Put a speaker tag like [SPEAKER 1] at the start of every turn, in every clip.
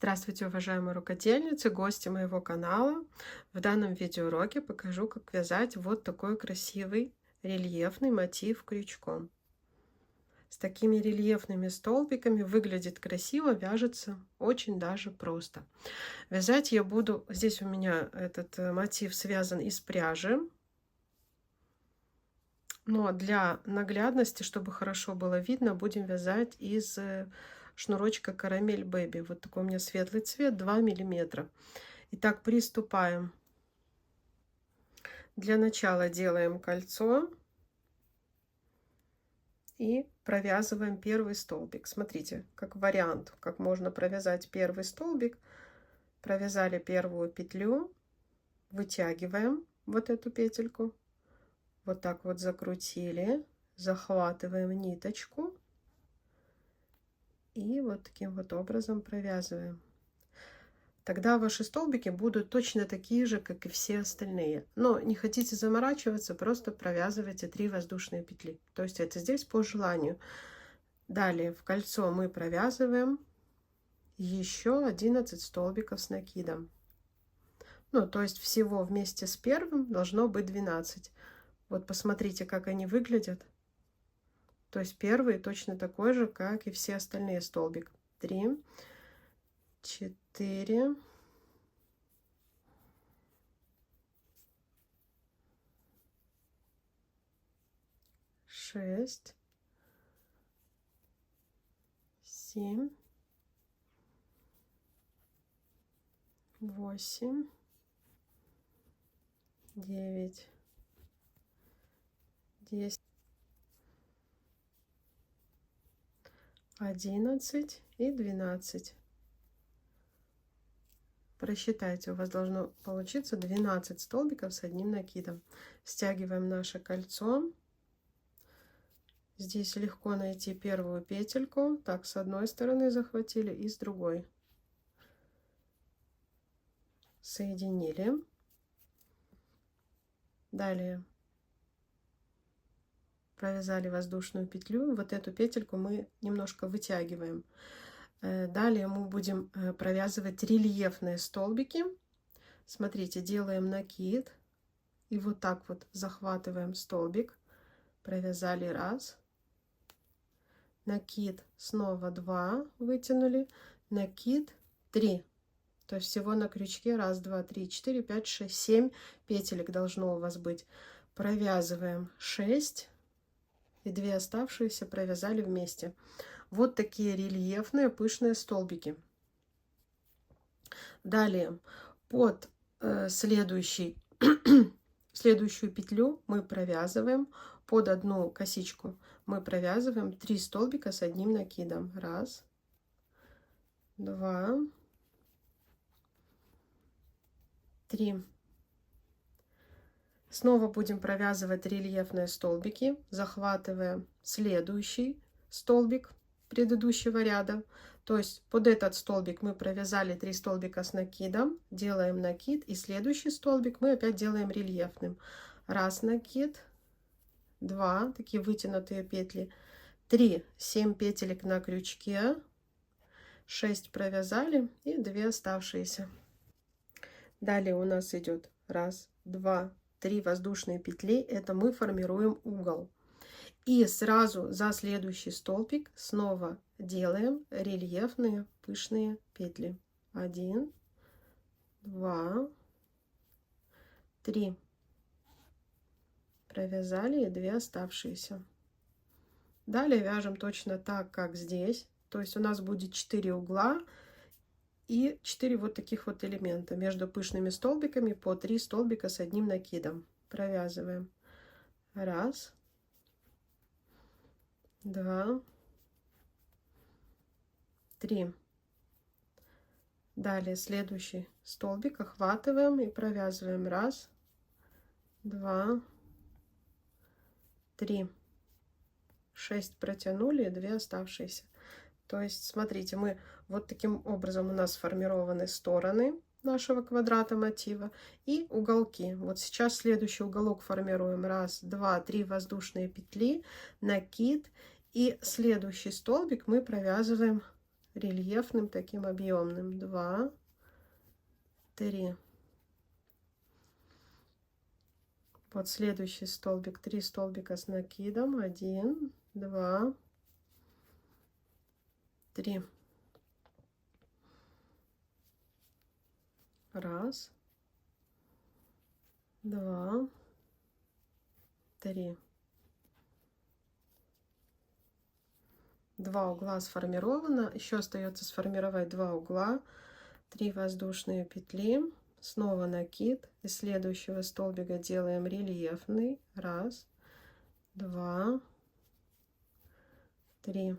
[SPEAKER 1] Здравствуйте, уважаемые рукодельницы, гости моего канала. В данном видеоуроке покажу, как вязать вот такой красивый рельефный мотив крючком. С такими рельефными столбиками выглядит красиво, вяжется очень даже просто. Вязать я буду, здесь у меня этот мотив связан из пряжи. Но для наглядности, чтобы хорошо было видно, будем вязать из шнурочка Карамель Бэби. Вот такой у меня светлый цвет, 2 миллиметра. Итак, приступаем. Для начала делаем кольцо и провязываем первый столбик. Смотрите, как вариант, как можно провязать первый столбик. Провязали первую петлю, вытягиваем вот эту петельку, вот так вот закрутили, захватываем ниточку и вот таким вот образом провязываем. Тогда ваши столбики будут точно такие же, как и все остальные. Но не хотите заморачиваться, просто провязывайте 3 воздушные петли. То есть это здесь по желанию. Далее в кольцо мы провязываем еще 11 столбиков с накидом. Ну, то есть всего вместе с первым должно быть 12. Вот посмотрите, как они выглядят. То есть первый точно такой же, как и все остальные столбик. 3, 4, 6, 7, 8, 9, 10, 11 и 12. Просчитайте, у вас должно получиться 12 столбиков с одним накидом. Стягиваем наше кольцо. Здесь легко найти первую петельку. Так, с одной стороны захватили и с другой. Соединили. Далее провязали воздушную петлю. Вот эту петельку мы немножко вытягиваем. Далее мы будем провязывать рельефные столбики. Смотрите, делаем накид и вот так вот захватываем столбик. Провязали 1, накид, снова 2, вытянули, накид 3. То есть всего на крючке 1, 2, 3, 4, 5, 6, 7 петелек должно у вас быть. Провязываем 6 и 2 оставшиеся провязали вместе. Вот такие рельефные пышные столбики. Далее под следующую петлю мы провязываем под одну косичку мы провязываем 3 столбика с одним накидом. 1, 2, 3. Снова будем провязывать рельефные столбики, захватывая следующий столбик предыдущего ряда. То есть под этот столбик мы провязали 3 столбика с накидом, делаем накид, и следующий столбик мы опять делаем рельефным. 1 накид, 2, такие вытянутые петли, 3, 7 петелек на крючке, 6 провязали и 2 оставшиеся. Далее у нас идет 1, 2, 3 воздушные петли, это мы формируем угол. И сразу за следующий столбик снова делаем рельефные пышные петли. 1, 2, 3. Провязали и 2 оставшиеся. Далее вяжем точно так, как здесь. То есть у нас будет 4 угла и 4 вот таких вот элемента. Между пышными столбиками по 3 столбика с одним накидом. Провязываем. 1, 2, 3. Далее следующий столбик охватываем и провязываем. 1, 2, 3. 6 протянули и 2 оставшиеся. То есть смотрите, мы вот таким образом у нас сформированы стороны нашего квадрата мотива и уголки. Вот сейчас следующий уголок формируем. 1, 2, 3 воздушные петли, накид, и следующий столбик мы провязываем рельефным, таким объемным. 2, 3. Вот следующий столбик, 3 столбика с накидом. 1, 2, 3. Раз, 2, 3. 2 угла сформировано. Еще остается сформировать 2 угла. 3 воздушные петли. Снова накид. Из следующего столбика делаем рельефный. 1, 2, 3.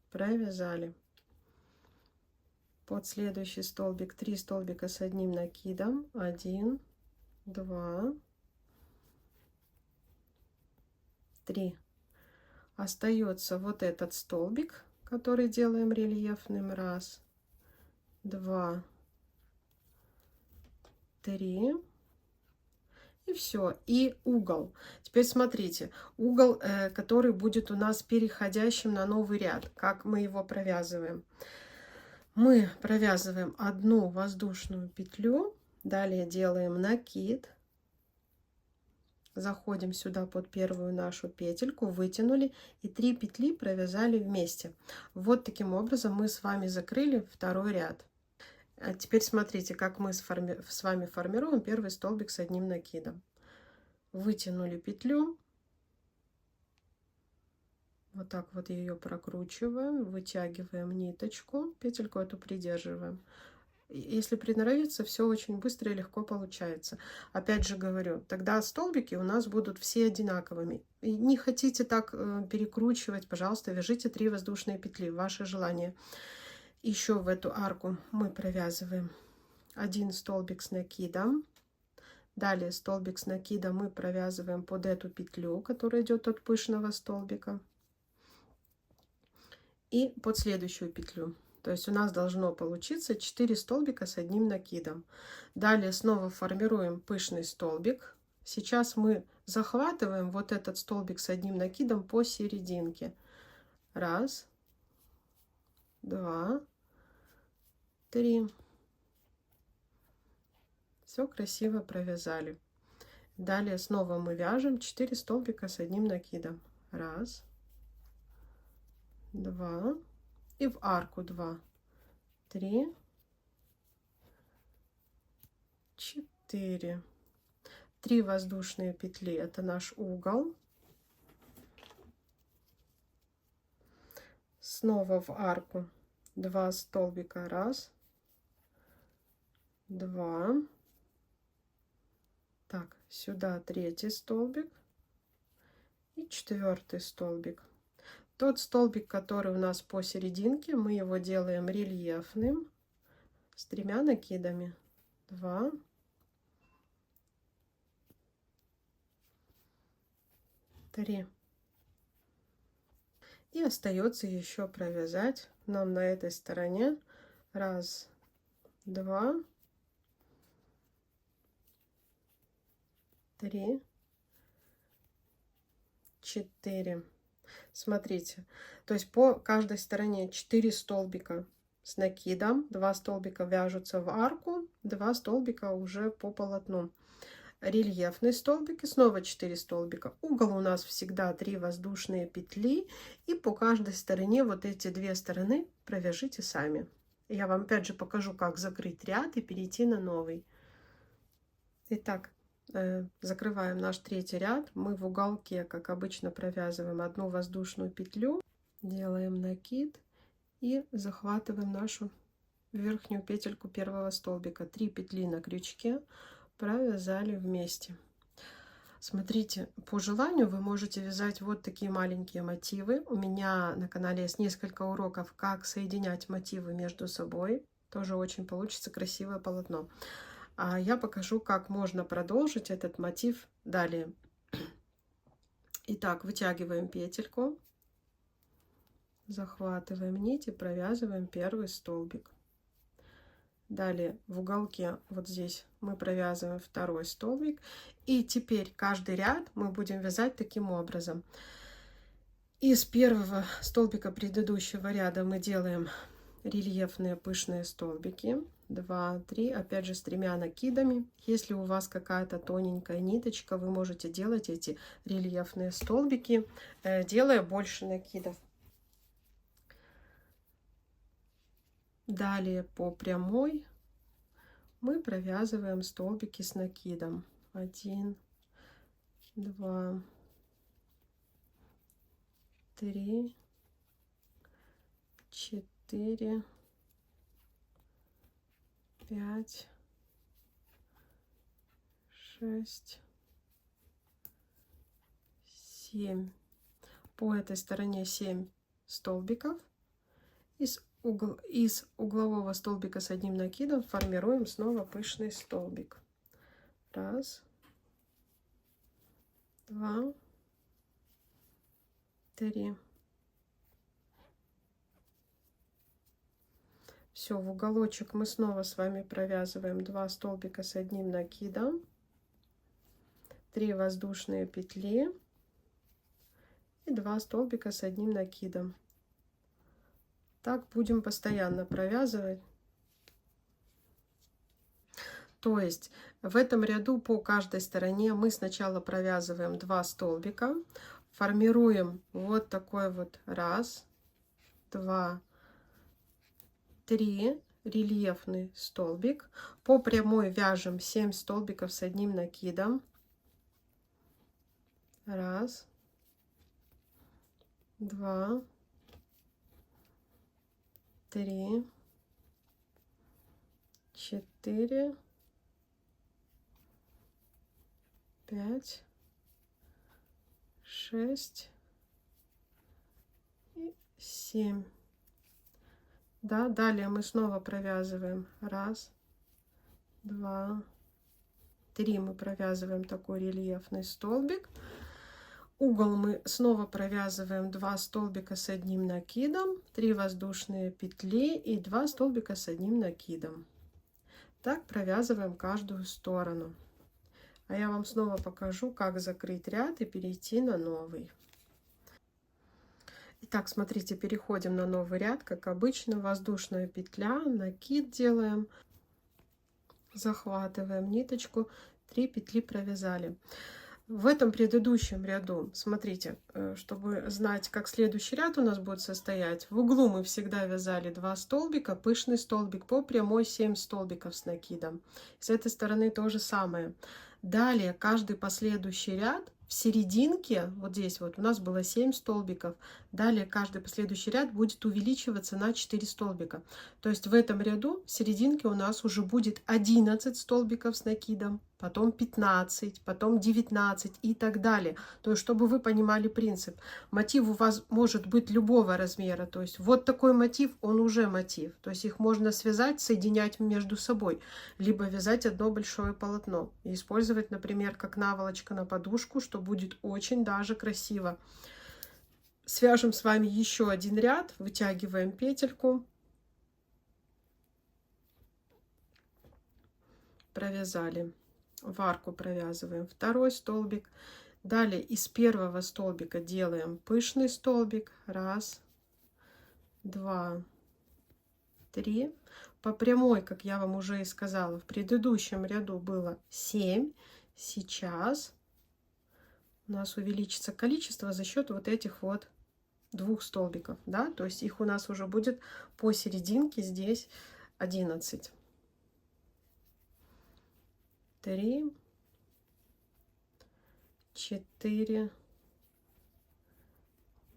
[SPEAKER 1] Провязали. Под следующий столбик 3 столбика с одним накидом. 1, 2, 3. Остается вот этот столбик, который делаем рельефным. 1, 2, 3. И все. И угол. Теперь смотрите. Угол, который будет у нас переходящим на новый ряд. Как мы его провязываем? Мы провязываем одну воздушную петлю. Далее делаем накид. Заходим сюда под первую нашу петельку, вытянули и 3 петли провязали вместе. Вот таким образом мы с вами закрыли второй ряд. А теперь смотрите, как мы с вами формируем первый столбик с одним накидом. Вытянули петлю. Вот так вот ее прокручиваем, вытягиваем ниточку, петельку эту придерживаем. Если приноровиться, все очень быстро и легко получается. Опять же говорю, тогда столбики у нас будут все одинаковыми. И не хотите так перекручивать, пожалуйста, вяжите 3 воздушные петли, ваше желание. Еще в эту арку мы провязываем 1 столбик с накидом. Далее столбик с накидом мы провязываем под эту петлю, которая идет от пышного столбика. И под следующую петлю. То есть у нас должно получиться 4 столбика с одним накидом. Далее снова формируем пышный столбик. Сейчас мы захватываем вот этот столбик с одним накидом по серединке. 1, 2, 3. Все красиво провязали. Далее снова мы вяжем 4 столбика с одним накидом. 1, 2. И в арку 2, 3, 4. 3 воздушные петли, это наш угол. Снова в арку 2 столбика. 1, 2. Так, сюда 3 столбик и 4 столбик. Тот столбик, который у нас посерединке, мы его делаем рельефным с 3 накидами. 2, 3. И остается еще провязать нам на этой стороне 1, 2, 3, 4. Смотрите, то есть по каждой стороне 4 столбика с накидом, 2 столбика вяжутся в арку, 2 столбика уже по полотну. Рельефный столбик и снова 4 столбика. Угол у нас всегда 3 воздушные петли, и по каждой стороне вот эти 2 стороны провяжите сами. Я вам опять же покажу, как закрыть ряд и перейти на новый. Итак, закрываем наш 3-й ряд. Мы в уголке, как обычно, провязываем одну воздушную петлю, делаем накид и захватываем нашу верхнюю петельку первого столбика. 3 петли на крючке провязали вместе. Смотрите, по желанию вы можете вязать вот такие маленькие мотивы. У меня на канале есть несколько уроков, как соединять мотивы между собой. Тоже очень получится красивое полотно. А я покажу, как можно продолжить этот мотив далее. Итак, вытягиваем петельку, захватываем нить и провязываем первый столбик. Далее в уголке вот здесь мы провязываем второй столбик. И теперь каждый ряд мы будем вязать таким образом. Из первого столбика предыдущего ряда мы делаем рельефные пышные столбики. 2, 3, опять же с 3 накидами. Если у вас какая-то тоненькая ниточка, вы можете делать эти рельефные столбики, делая больше накидов. Далее по прямой мы провязываем столбики с накидом. 1, 2, 3, 4, 5, 6, 7. По этой стороне 7 столбиков. Из углового столбика с одним накидом формируем снова пышный столбик. 1, 2, 3. Все, в уголочек мы снова с вами провязываем 2 столбика с одним накидом, 3 воздушные петли и 2 столбика с одним накидом. Так будем постоянно провязывать. То есть в этом ряду по каждой стороне мы сначала провязываем 2 столбика, формируем вот такой вот 1, 2, 3 рельефный столбик. По прямой вяжем 7 столбиков с одним накидом. 1, 2, 3, 4, 5, 6 и 7. Да, далее мы снова провязываем 1, 2, 3. Мы провязываем такой рельефный столбик. Угол мы снова провязываем 2 столбика с одним накидом, 3 воздушные петли и 2 столбика с одним накидом. Так провязываем каждую сторону. А я вам снова покажу, как закрыть ряд и перейти на новый. Итак, смотрите, переходим на новый ряд. Как обычно, воздушная петля, накид делаем, захватываем ниточку, 3 петли провязали. В этом предыдущем ряду, смотрите, чтобы знать, как следующий ряд у нас будет состоять, в углу мы всегда вязали 2 столбика, пышный столбик, по прямой 7 столбиков с накидом. С этой стороны то же самое. Далее каждый последующий ряд в серединке, вот здесь вот у нас было 7 столбиков, далее каждый последующий ряд будет увеличиваться на 4 столбика. То есть в этом ряду в серединке у нас уже будет 11 столбиков с накидом, потом 15, потом 19 и так далее. То есть, чтобы вы понимали принцип. Мотив у вас может быть любого размера. То есть, вот такой мотив, он уже мотив. То есть, их можно связать, соединять между собой. Либо вязать одно большое полотно. И использовать, например, как наволочка на подушку, что будет очень даже красиво. Свяжем с вами еще один ряд. Вытягиваем петельку. Провязали. В арку провязываем второй столбик. Далее из первого столбика делаем пышный столбик. 1, 2, 3. По прямой, как я вам уже и сказала, в предыдущем ряду было 7. Сейчас у нас увеличится количество за счет вот этих вот 2 столбиков. Да? То есть их у нас уже будет по серединке здесь 11. 3, 4,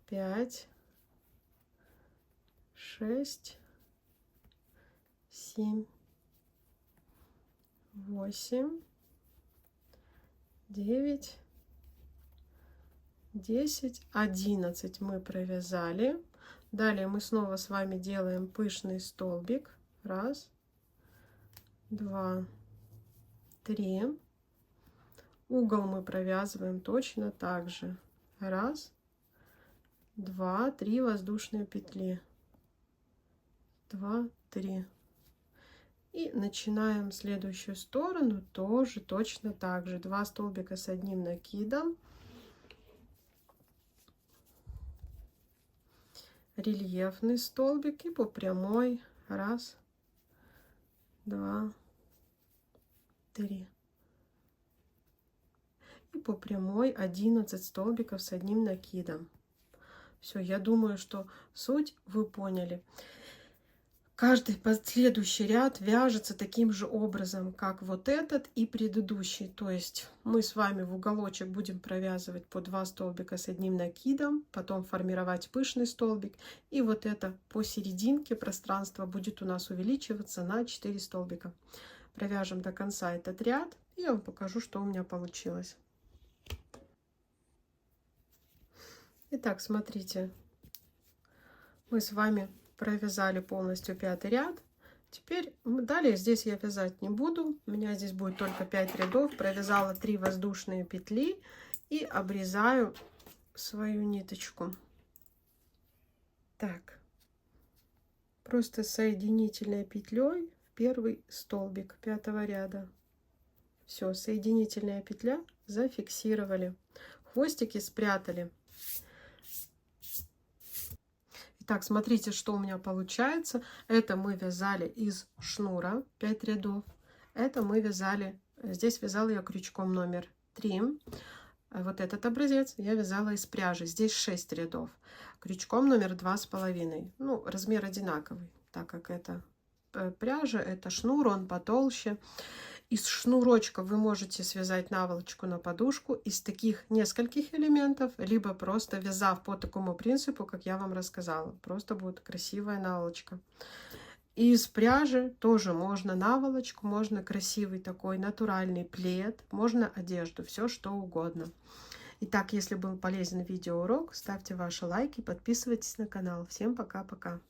[SPEAKER 1] 5, 6, 7, 8, 9, 10, 11 мы провязали. Далее мы снова с вами делаем пышный столбик. 1, 2, 3. Угол мы провязываем точно так же. 1, 2, 3 воздушные петли. 2, 3. И начинаем следующую сторону тоже точно так же. 2 столбика с одним накидом. рельефный столбик и по прямой 1, 2, 3. И по прямой 11 столбиков с одним накидом. Все, я думаю, что суть вы поняли. Каждый последующий ряд вяжется таким же образом, как вот этот и предыдущий. То есть мы с вами в уголочек будем провязывать по 2 столбика с одним накидом, потом формировать пышный столбик. И вот это посерединке пространство будет у нас увеличиваться на 4 столбика. Провяжем до конца этот ряд, и я вам покажу, что у меня получилось. Итак, смотрите, мы с вами провязали полностью 5 ряд. Теперь далее здесь я вязать не буду. У меня здесь будет только 5 рядов. Провязала 3 воздушные петли и обрезаю свою ниточку. Так, просто соединительной петлей в первый столбик 5-го ряда. Все, соединительная петля зафиксировали. Хвостики спрятали. Так, смотрите, что у меня получается. Это мы вязали из шнура 5 рядов. Это мы вязали, здесь вязала я крючком номер 3. Вот этот образец я вязала из пряжи. Здесь 6 рядов. Крючком номер 2,5. Ну, размер одинаковый, так как это пряжа, это шнур, он потолще. Из шнурочка вы можете связать наволочку на подушку из таких нескольких элементов, либо просто вязав по такому принципу, как я вам рассказала. Просто будет красивая наволочка. Из пряжи тоже можно наволочку, можно красивый такой натуральный плед, можно одежду, все что угодно. Итак, если был полезен видеоурок, ставьте ваши лайки, подписывайтесь на канал. Всем пока-пока.